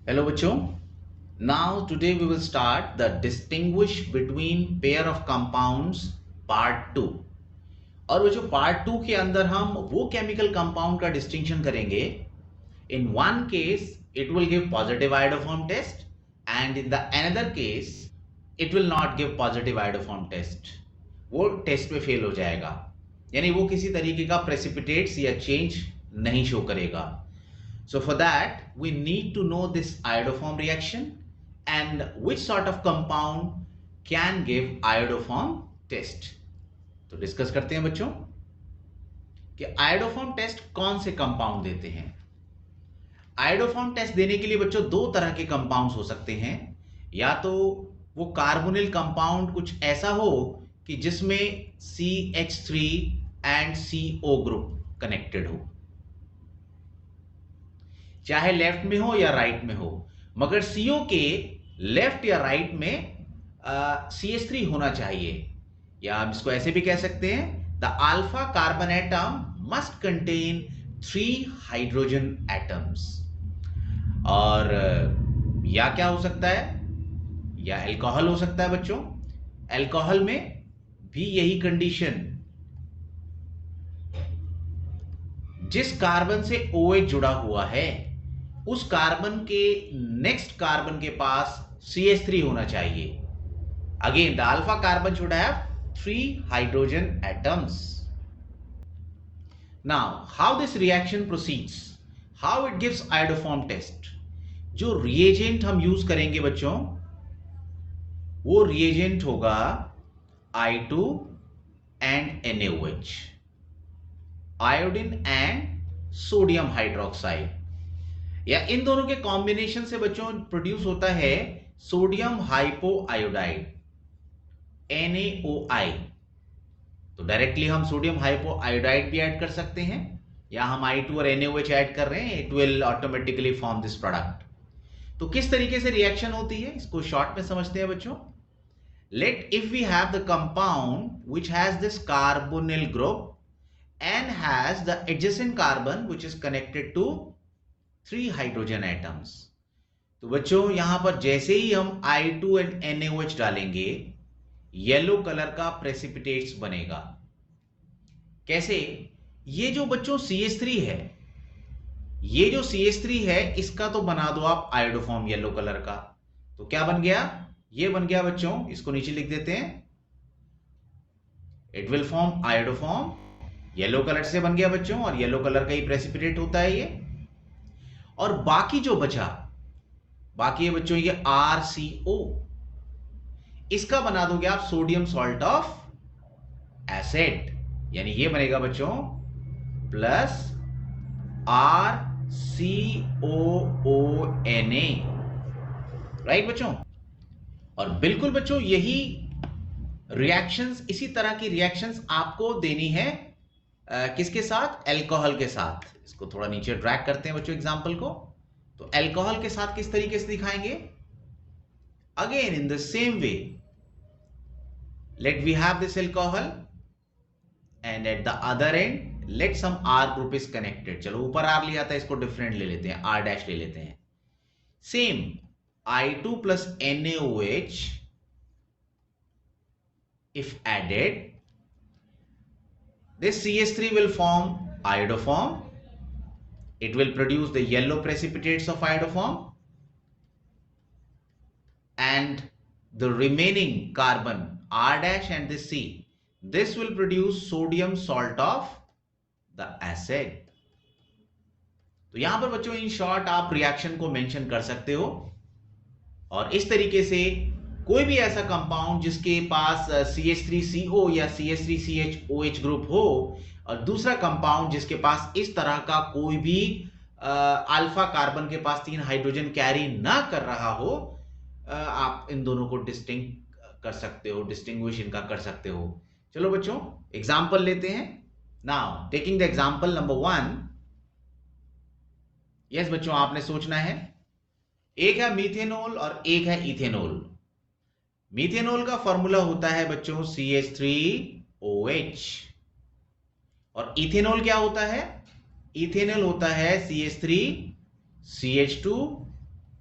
Hello बच्चों। Now today we will start the distinguish between pair of compounds part 2। और वो जो part 2 के अंदर हम वो केमिकल कंपाउंड का डिस्टिंक्शन करेंगे। In one case it will give positive iodoform test and in the another case it will not give positive iodoform test. वो टेस्ट में फेल हो जाएगा, यानी वो किसी तरीके का प्रेसिपिटेट्स या चेंज नहीं शो करेगा। So for that, we need to know this iodoform reaction and which sort of compound can give iodoform test. तो डिस्कस करते हैं बच्चों कि आयोडोफॉर्म टेस्ट कौन से कंपाउंड देते हैं। आयोडोफॉर्म टेस्ट देने के लिए बच्चों दो तरह के कंपाउंड्स हो सकते हैं। या तो वो कार्बोनिल कंपाउंड कुछ ऐसा हो कि जिसमें CH3 and CO group connected हो, चाहे लेफ्ट में हो या राइट में हो, मगर CO के लेफ्ट या राइट में CH3 होना चाहिए। या हम इसको ऐसे भी कह सकते हैं, the alpha carbon atom must contain 3 hydrogen atoms. और या क्या हो सकता है, या अल्कोहल हो सकता है बच्चों। अल्कोहल में भी यही कंडीशन, जिस कार्बन से OH जुड़ा हुआ है उस कार्बन के नेक्स्ट कार्बन के पास CH3 होना चाहिए। Again the alpha carbon should have 3 hydrogen atoms. Now how this reaction proceeds, how it gives iodoform test. जो रिएजेंट हम यूज करेंगे बच्चों, वो रिएजेंट होगा I2 and NaOH, iodine and sodium hydroxide. या इन दोनों के कॉम्बिनेशन से बच्चों प्रोड्यूस होता है सोडियम हाइपो आयोडाइड, NaOI। तो डायरेक्टली हम सोडियम हाइपो आयोडाइड भी ऐड कर सकते हैं, या हम I2 और NaOH ऐड कर रहे हैं, it will automatically form this product. तो किस तरीके से रिएक्शन होती है इसको शॉर्ट में समझते हैं बच्चों। Let if we have the compound which has this carbonyl group and has the adjacent carbon which is connected to 3 hydrogen atoms। तो बच्चों यहां पर जैसे ही हम I2 एंड NaOH डालेंगे, येलो कलर का प्रेसिपिटेट्स बनेगा। कैसे? ये जो बच्चों CH3 है, ये जो CH3 है इसका तो बना दो आप आयोडोफॉर्म येलो कलर का। तो क्या बन गया? ये बन गया बच्चों, इसको नीचे लिख देते हैं, it will form iodoform. Yellow colour से बन गया बच्चों, और येलो कलर का ही प्रेसिपिटेट होता है ये। और बाकी जो बचा, बाकी है बच्चों ये RCO, इसका बना दोगे आप सोडियम सॉल्ट ऑफ एसिड, यानी ये बनेगा बच्चों प्लस RCOONA। राइट बच्चों? और बिल्कुल बच्चों यही रिएक्शंस, इसी तरह की रिएक्शंस आपको देनी है किसके साथ? अल्कोहल के साथ। इसको थोड़ा नीचे ड्रैग करते हैं बच्चों एग्जांपल को। तो अल्कोहल के साथ किस तरीके से दिखाएंगे? Again in the same way, let we have this alcohol and at the other end let some R group is connected. चलो ऊपर R लिया था, इसको डिफरेंट ले लेते हैं, R डैश ले लेते हैं। Same I2 plus NaOH if added, this CH3 will form iodoform. It will produce the yellow precipitates of iodoform, and the remaining carbon R dash and this C, this will produce sodium salt of the acid। तो यहां पर बच्चों in short आप reaction को mention कर सकते हो। और इस तरीके से कोई भी ऐसा कंपाउंड जिसके पास CH3CO या CH3CHOH ग्रुप हो, और दूसरा कंपाउंड जिसके पास इस तरह का कोई भी अल्फा कार्बन के पास 3 हाइड्रोजन कैरी ना कर रहा हो, आप इन दोनों को डिस्टिंग कर सकते हो, डिस्टिंग्विश इनका कर सकते हो। चलो बच्चों एग्जांपल लेते हैं। Now taking the example number 1। Yes बच्चों, आपने सोचना है, एक है मीथेनॉल और एक है इथेनॉल। मीथेनॉल का फॉर्मूला होता है बच्चों CH3OH, और इथेनॉल क्या होता है? इथेनॉल होता है CH3CH2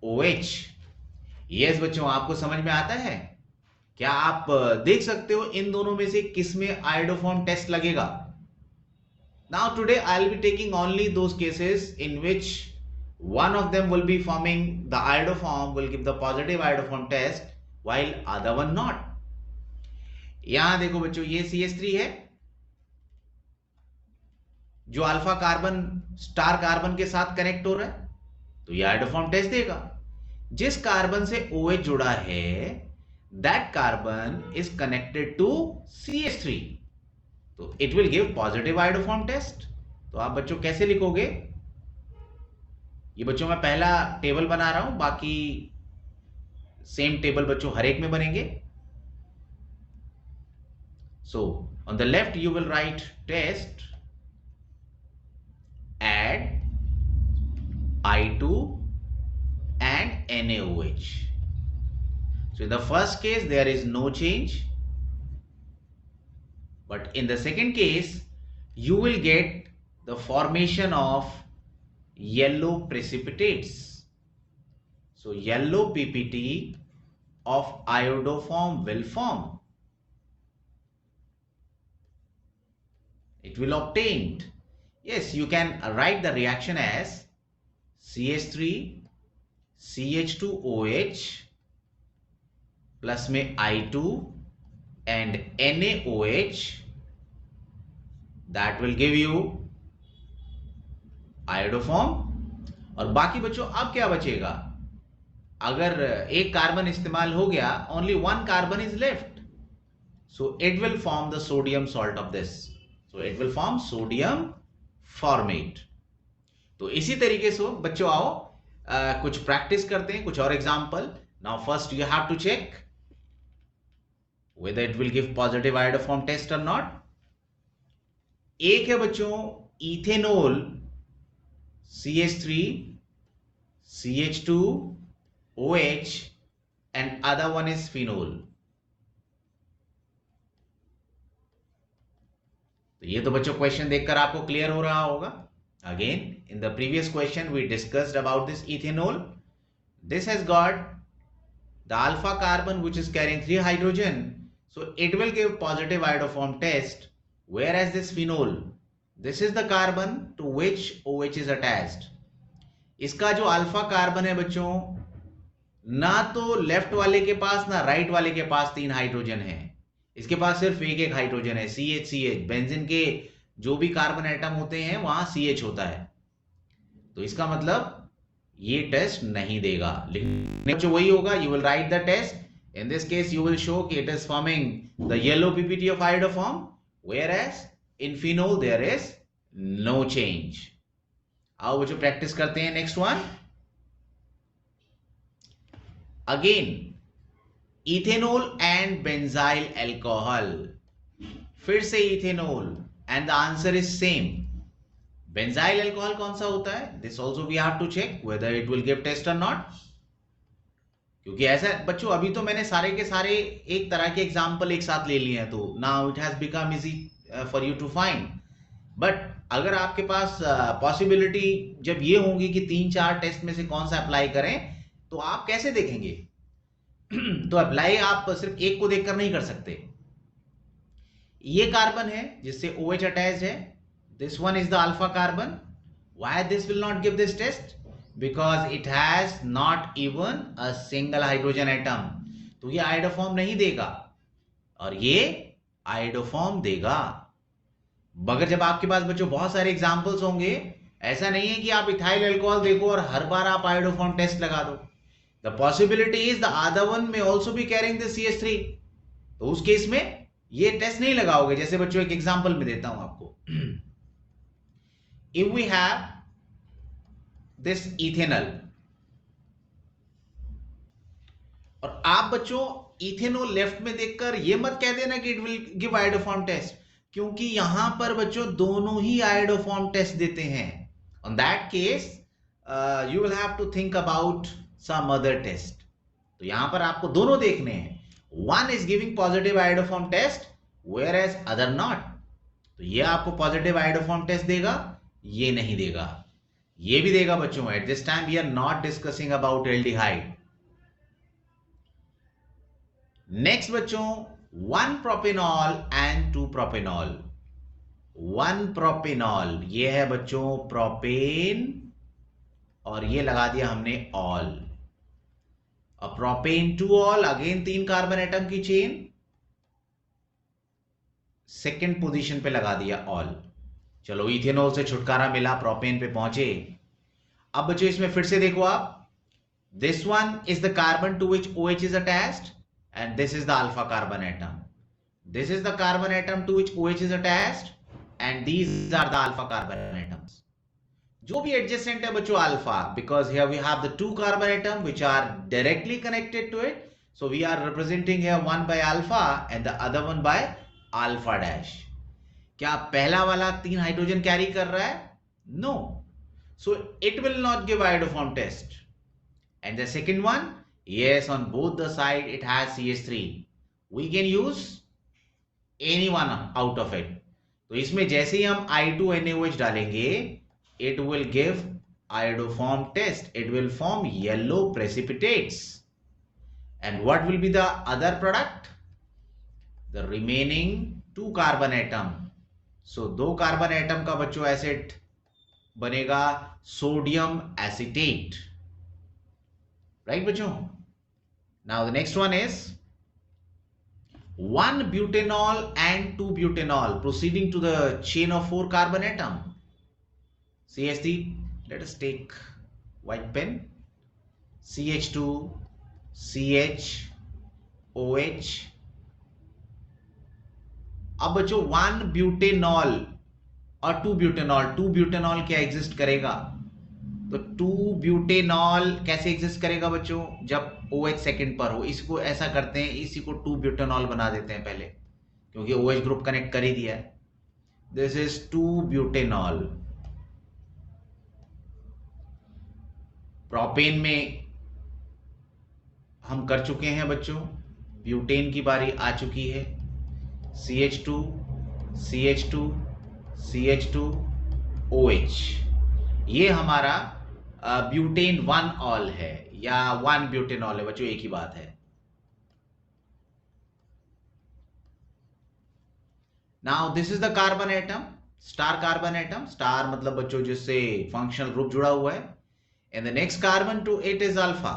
OH। यस बच्चों, आपको समझ में आता है? क्या आप देख सकते हो इन दोनों में से किस में आयोडोफॉर्म टेस्ट लगेगा? Now today I'll be taking only those cases in which one of them will be forming the iodoform, will give the positive iodoform test while other one not. यहां देखो बच्चों, ये CH3 है जो alpha carbon star carbon के साथ connect हो रहा है, तो ये आयोडोफॉर्म टेस्ट देगा। जिस कार्बन से OH जुड़ा है that carbon is connected to CH3, तो it will give positive iodoform test. तो आप बच्चों कैसे लिखोगे? ये बच्चों मैं पहला टेबल बना रहा हूं, बाकी सेम टेबल बच्चों हर एक में बनेंगे। So on the left you will write test add I2 and NaOH. So in the first case there is no change, but in the second case you will get the formation of yellow precipitates. So yellow PPT of iodoform will form. It will obtained. Yes, you can write the reaction as CH3 CH2OH plus में I2 and NaOH, that will give you iodoform। और बाकी बच्चों अब क्या बचेगा? अगर एक carbon इस्तेमाल हो गया, only one carbon is left, so it will form the sodium salt of this, so it will form sodium format. तो इसी तरीके से बच्चों आओ कुछ प्रैक्टिस करते हैं, कुछ और example. Now first you have to check whether it will give positive iodoform test or not. एक है बच्चों ethanol CH3 CH2 OH and other one is phenol. तो ये तो बच्चों क्वेश्चन देखकर आपको क्लियर हो रहा होगा। Again in the previous question we discussed about this ethanol. This has got the alpha carbon which is carrying 3 hydrogen, so it will give positive iodoform test, whereas this phenol, this is the carbon to which OH is attached. इसका जो alpha carbon है बच्चों, ना तो left वाले के पास ना right वाले के पास 3 हाइड्रोजन है, इसके पास सिर्फ एक हाइड्रोजन है, CH। बेंजीन के जो भी कार्बन एटम होते हैं वहां CH होता है, तो इसका मतलब ये टेस्ट नहीं देगा। लिखने जो वही होगा, you will write the test. In this case you will show कि it is forming the yellow PPT of iodoform, whereas in phenol there is no change. आओ बच्चों प्रैक्टिस करते हैं। Next one, again ethanol and benzyl alcohol. फिर से ethanol and the answer is same. Benzyl alcohol कौन सा होता है? This also we have to check whether it will give test और नॉट। क्योंकि ऐसा बच्चों अभी तो मैंने सारे के सारे एक तरह के एग्जाम्पल एक साथ ले लिए हैं, तो now it has become easy for you to find. But अगर आपके पास पॉसिबिलिटी जब ये होंगी कि 3-4 टेस्ट में से कौन सा अप्लाई करें, तो आप कैसे देखेंगे? तो अप्लाई आप सिर्फ एक को देखकर नहीं कर सकते। ये कार्बन है जिससे OH अटैच्ड है, this one is the alpha carbon. Why this will not give this test? Because it has not even a single hydrogen atom, तो ये आयोडोफॉर्म नहीं देगा और ये आयोडोफॉर्म देगा। मगर जब आपके पास बच्चों बहुत सारे एग्जांपल्स होंगे, ऐसा नहीं है कि आप इथाइल अल्कोहल देखो और हर बार आप आयोडोफॉर्म टेस्ट लगा दो। The possibility is the other one may also be carrying the CH3, तो उस केस में ये टेस्ट नहीं लगाओगे। जैसे बच्चों एक एग्जांपल में देता हूं आपको। If we have this ethanol, और आप बच्चों इथेनॉल लेफ्ट में देखकर ये मत कह देना कि it will give iodoform test, क्योंकि यहां पर बच्चों दोनों ही आयोडोफॉर्म टेस्ट देते हैं। On that case you will have to think about some other test। तो यहां पर आपको दोनों देखने हैं, one is giving positive iodoform test whereas other not। तो ये आपको positive iodoform test देगा, ये नहीं देगा। ये भी देगा बच्चों. At this time we are not discussing about aldehyde. Next बच्चों, 1 प्रोपेनॉल एंड 2 प्रोपेनॉल. 1 प्रोपेनॉल, ये है बच्चों प्रोपेन, और ये लगा दिया हमने ऑल. अब propane two all, again 3 carbon atom की चेन, सेकेंड पोजीशन पे लगा दिया ऑल. चलो इथेनॉल से छुटकारा मिला, प्रोपेन पे पहुंचे. अब बच्चों इसमें फिर से देखो आप, this one is the carbon two which OH is attached and this is the alpha carbon atom. This is the carbon atom to which OH is attached and these are the alpha carbon atoms. जो भी adjacent है बच्चों alpha, because here we have the 2 carbon atom which are directly connected to it, so we are representing here one by alpha and the other one by alpha dash. क्या पहला वाला 3 hydrogen carry कर रहा है? No. So it will not give iodoform test. And the second one, yes, on both the side it has CH3. We can use any one out of it. तो इसमें जैसे ही हम I2NaOH डालेंगे, it will give iodoform test. It will form yellow precipitates. And what will be the other product? The remaining 2 carbon atom. So 2 carbon atom का बच्चों acid बनेगा sodium acetate. Right बच्चों? Now the next one is 1 butanol and 2 butanol proceeding to the chain of 4 carbon atom. CH3, let us take white pen. CH2, CH, OH. अब बच्चों 1 butanol और 2 butanol. 2 butanol क्या exist करेगा? तो 2 butanol कैसे exist करेगा बच्चों? जब OH सेकंड पर हो. इसको ऐसा करते हैं, इसी को 2 ब्यूटेनॉल बना देते हैं पहले, क्योंकि OH ग्रुप कनेक्ट कर ही दिया है. This is 2 butanol. प्रोपेन में हम कर चुके हैं बच्चों, ब्यूटेन की बारी आ चुकी है. CH2, CH2, CH2, OH. ये हमारा ब्यूटेन 1 ऑल है या 1 ब्यूटेनॉल है बच्चों, एक ही बात है. Now this is the carbon atom, star carbon atom. Star मतलब बच्चों जिससे फंक्शनल ग्रुप जुड़ा हुआ है. And the next carbon to it is alpha.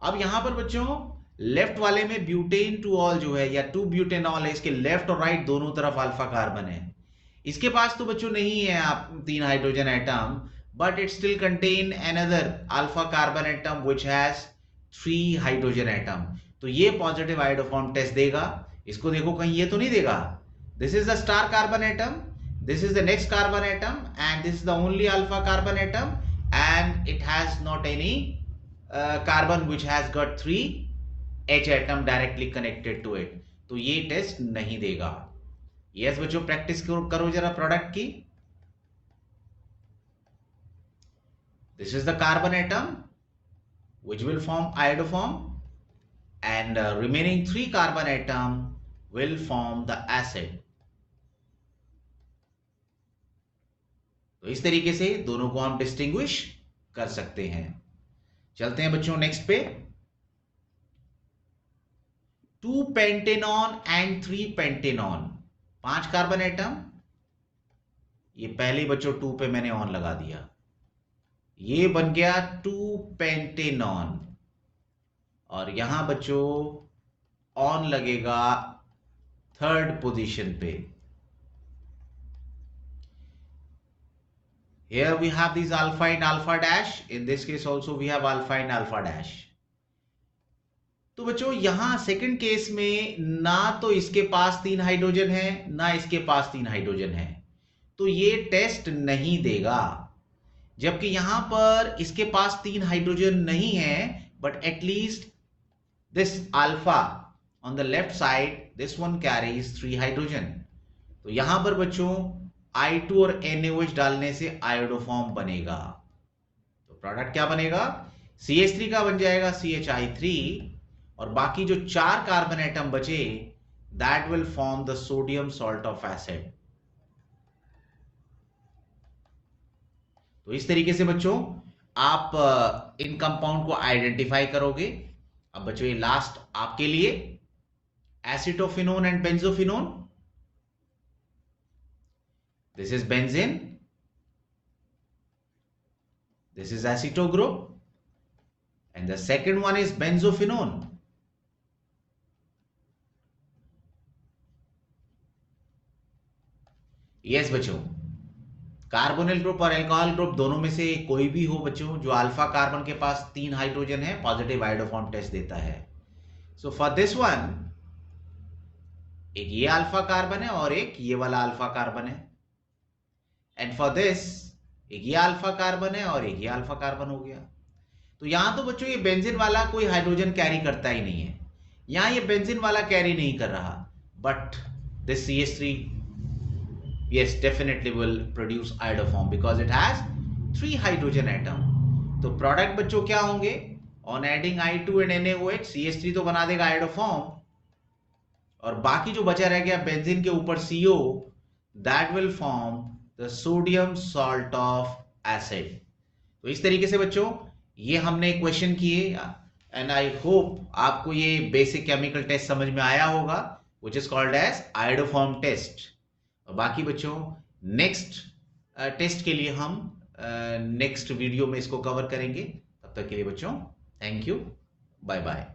अब यहां पर बच्चों लेफ्ट वाले में ब्यूटेन टू ऑल जो है या 2 ब्यूटेनॉल है, इसके लेफ्ट और राइट दोनों तरफ अल्फा कार्बन है. इसके पास तो बच्चों नहीं है आप 3 hydrogen atom, but it still contain another alpha carbon atom which has 3 hydrogen atom. तो ये पॉजिटिव आयोडोफॉर्म टेस्ट देगा. इसको देखो कहीं ये तो नहीं देगा. This is the star carbon atom, this is the next carbon atom and this is the only alpha carbon atom and it has not any carbon which has got 3 H atom directly connected to it. तो ये test नहीं देगा. Yes बच्चों, practice करो जरा product की. This is the carbon atom which will form iodoform and remaining 3 carbon atom will form the acid. तो इस तरीके से दोनों को हम डिस्टिंग्विश कर सकते हैं. चलते हैं बच्चों नेक्स्ट पे. 2 pentanone and 3 pentanone. 5 carbon atom. ये पहले बच्चों 2 पे मैंने ऑन लगा दिया. ये बन गया 2 पेंटेनॉन और यहां बच्चों ऑन लगेगा 3rd पोजीशन पे. Here we have these alpha and alpha dash. In this case also we have alpha and alpha dash. तो बच्चों यहां सेकंड केस में ना तो इसके पास 3 हाइड्रोजन है ना इसके पास 3 हाइड्रोजन है, तो ये टेस्ट नहीं देगा. जबकि यहां पर इसके पास 3 हाइड्रोजन नहीं है, but at least this alpha on the left side, this one carries 3 hydrogen. तो यहां पर बच्चों I2 और NaOH डालने से आयोडोफॉर्म बनेगा. तो प्रोडक्ट क्या बनेगा? CH3 का बन जाएगा CHI3 और बाकी जो 4 कार्बन एटम बचे that will form the sodium salt of acid. तो इस तरीके से बच्चों आप इन कंपाउंड को आइडेंटिफाई करोगे। अब बच्चों ये लास्ट आपके लिए, acetophenone and benzophenone. This is benzene, this is aceto group, and the second one is benzophenone. Yes बच्चों, कार्बोनिल ग्रुप और एल्कोहल ग्रुप दोनों में से कोई भी हो बच्चों, जो अल्फा कार्बन के पास 3 हाइड्रोजन है, पॉजिटिव आयोडोफॉर्म टेस्ट देता है। सो फॉर दिस वन, एक ये अल्फा कार्बन है और एक ये वाला अल्फा कार्बन है, एंड फॉर दिस एक ये अल्फा कार्बन है और एक ये अल्फा कार्बन हो गया। तो यहां तो बच्चों ये बेंजीन वाला कोई हाइड्रोजन कैरी करता ही नहीं है, यहां ये बेंजीन वाला कैरी नहीं कर रहा, but this CH3 yes definitely will produce iodoform because it has 3 hydrogen atom। तो प्रोडक्ट बच्चों क्या होंगे, on adding I2 and NaOH CH3 तो बना देगा आयोडोफॉर्म, और बाकी जो बचा रह गया बेंजीन के ऊपर CO, that will form the sodium salt of acid. तो इस तरीके से बच्चों ये हमने क्वेश्चन किए, एंड आई होप आपको ये बेसिक केमिकल टेस्ट समझ में आया होगा, which is called as iodoform test. और बाकी बच्चों नेक्स्ट टेस्ट के लिए हम नेक्स्ट वीडियो में इसको कवर करेंगे। तब तक के लिए बच्चों थैंक यू, बाय बाय।